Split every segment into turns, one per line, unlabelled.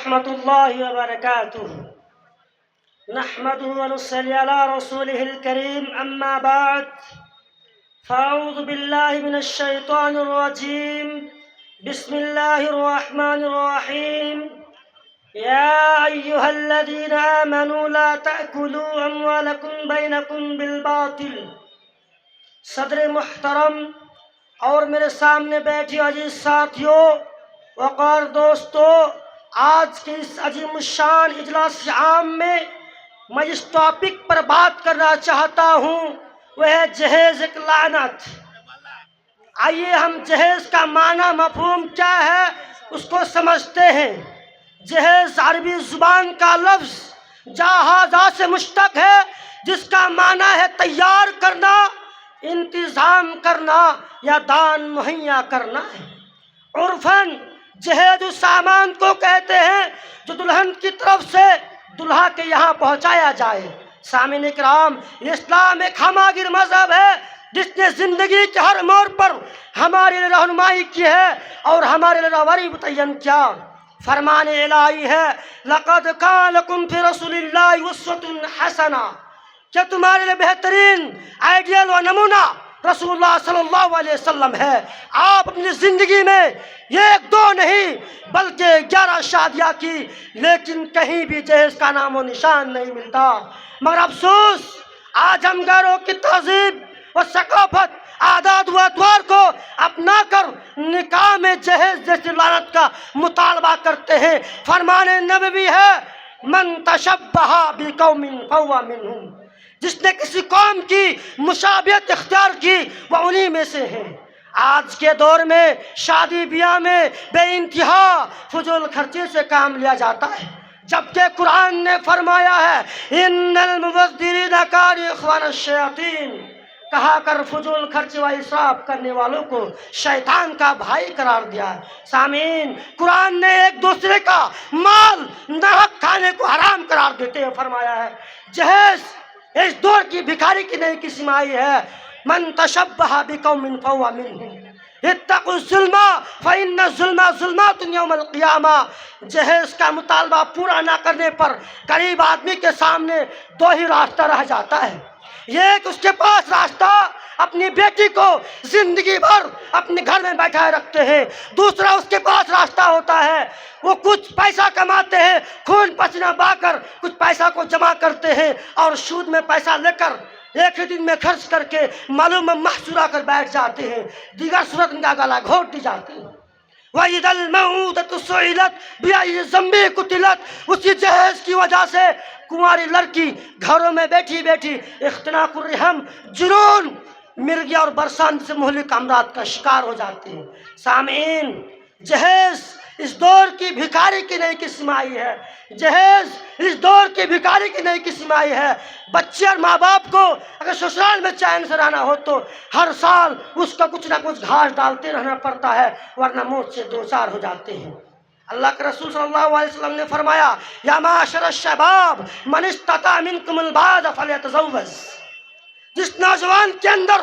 ورحمة الله وبركاته. نحمده ونصلي على رسوله الكريم. أما بعد، فأعوذ بالله من الشيطان الرجيم. بسم الله الرحمن الرحيم. يا أيها الذين آمنوا لا تأكلوا أموالكم بينكم بالباطل. صدر محترم اور میرے سامنے بیٹھی عزیز ساتھیوں، وقار دوستو، آج کے اس عظیم الشان اجلاس عام میں میں اس ٹاپک پر بات کرنا چاہتا ہوں، وہ ہے جہیز ایک لعنت۔ آئیے ہم جہیز کا معنی مفہوم کیا ہے اس کو سمجھتے ہیں۔ جہیز عربی زبان کا لفظ جہازہ سے مشتق ہے، جس کا معنی ہے تیار کرنا، انتظام کرنا یا دان مہیا کرنا ہے۔ عرفاً جہیز اس سامان کو کہتے ہیں جو دلہن کی طرف سے دلہا کے یہاں پہنچایا جائے۔ سامعین اکرام، اسلام ایک ہماگیر مذہب ہے جس نے زندگی کے ہر موڑ پر ہماری رہنمائی کی ہے اور ہمارے لیے رہبری متعین کیا۔ فرمان الہی ہے، لَقَدْ كَانَ لَكُمْ فِي رَسُولِ اللَّهِ أُسْوَةٌ حَسَنَةٌ، کہ تمہارے لیے بہترین آئیڈیل و نمونہ رسول اللہ صلی اللہ علیہ وسلم ہے۔ آپ اپنی زندگی میں ایک دو نہیں بلکہ 11 شادیاں کی، لیکن کہیں بھی جہیز کا نام و نشان نہیں ملتا۔ مگر افسوس، آج ہم غیروں کی تہذیب و ثقافت، عادات و اطوار کو اپنا کر نکاح میں جہیز جیسی لعنت کا مطالبہ کرتے ہیں۔ فرمان نبوی ہے، من تشبہ بقوم فہو منہم، جس نے کسی قوم کی مشابہت اختیار کی وہ انہی میں سے ہے۔ آج کے دور میں شادی بیاہ میں بے انتہا فضول خرچی سے کام لیا جاتا ہے، جبکہ قرآن نے فرمایا ہے ان المبذرین کانوا اخوان الشیاطین، کہا کر فضول خرچ و اسراف کرنے والوں کو شیطان کا بھائی قرار دیا ہے۔ سامعین، قرآن نے ایک دوسرے کا مال ناحق کھانے کو حرام قرار دیتے ہوئے فرمایا ہے جہیز اس دور کی بھکاری کی نئی قسم آئی ہے، من تشبہ بقوم فہو منہم، اتقوا الظلم فإن الظلم ظلمات یوم القیامہ۔ جہیز کا مطالبہ پورا نہ کرنے پر غریب آدمی کے سامنے دو ہی راستہ رہ جاتا ہے۔ ایک اس کے پاس راستہ اپنی بیٹی کو زندگی بھر اپنے گھر میں بیٹھائے رکھتے ہیں، دوسرا اس کے پاس راستہ ہوتا ہے وہ کچھ پیسہ کماتے ہیں، خون پسینہ بہا کر کچھ پیسہ کو جمع کرتے ہیں اور سود میں پیسہ لے کر ایک ہی دن میں خرچ کر کے معلوم محصورہ کر بیٹھ جاتے ہیں، دیگر صورت ان کا گلا گھونٹ دی جاتی ہے۔ وَإِذَا الْمَوْءُودَةُ سُئِلَتْ بِأَيِّ ذَنبٍ قُتِلَتْ، اسی جہیز کی وجہ سے کنواری لڑکی گھروں میں بیٹھی بیٹھی اختناق الرحم، جنون، مرگی اور برسان سے مہلک امراض کا شکار ہو جاتے ہیں۔ سامعین، جہیز اس دور کی بھکاری کی نئی قسم آئی ہے، جہیز اس دور کی بھکاری کی نئی قسم آئی ہے۔ بچے اور ماں باپ کو اگر سسرال میں چین سے رہنا ہو تو ہر سال اس کو کچھ نہ کچھ گھاس ڈالتے رہنا پڑتا ہے، ورنہ موت سے دوچار ہو جاتے ہیں۔ اللہ کے رسول صلی اللہ علیہ وسلم نے فرمایا، یا معاشر الشباب من استطاع منکم الباءۃ فلیتزوج، جس نوجوان کے اندر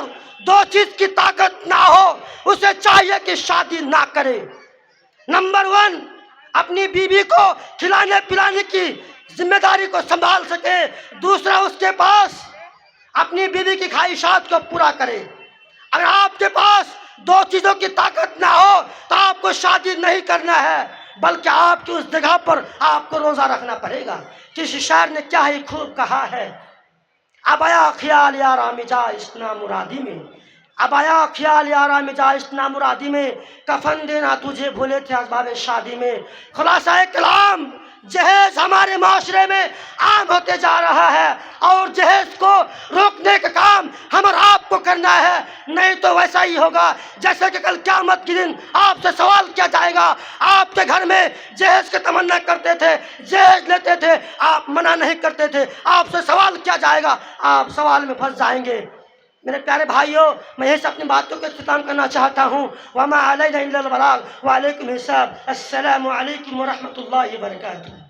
دو چیز کی طاقت نہ ہو اسے چاہیے کہ شادی نہ کرے۔ نمبر 1، اپنی بیوی کو کھلانے پلانے کی ذمہ داری کو سنبھال سکے، دوسرا اس کے پاس اپنی بیوی کی خواہشات کو پورا کرے۔ اگر آپ کے پاس دو چیزوں کی طاقت نہ ہو تو آپ کو شادی نہیں کرنا ہے، بلکہ آپ کی اس جگہ پر آپ کو روزہ رکھنا پڑے گا۔ کسی شاعر نے کیا ہی خوب کہا ہے، اب آیا خیال یارا مجاز نا مرادی میں، اب آیا خیال یارا مجاز نا مرادی میں، کفن دینا تجھے بھولے تھے اسباب شادی میں۔ خلاصہ کلام، جہیز ہمارے معاشرے میں عام ہوتے جا رہا ہے اور جہیز کو روکنے کا کام ہم اور آپ کو کرنا ہے، نہیں تو ویسا ہی ہوگا جیسے کہ کل قیامت کے دن آپ سے سوال کیا جائے گا۔ آپ کے گھر میں جہیز کی تمنا کرتے تھے، جہیز لیتے تھے، آپ منع نہیں کرتے تھے، آپ سے سوال کیا جائے گا، آپ سوال میں پھنس جائیں گے۔ میرے پیارے بھائیوں، میں یہی سے اپنی باتوں کو اختتام کرنا چاہتا ہوں۔ وَمَا عَلَيْنَا إِلَّا الْبَلَاغُ وَعَلَيْكُمْ الْحِسَابُ۔ السلام علیکم ورحمۃ اللہ وبرکاتہ۔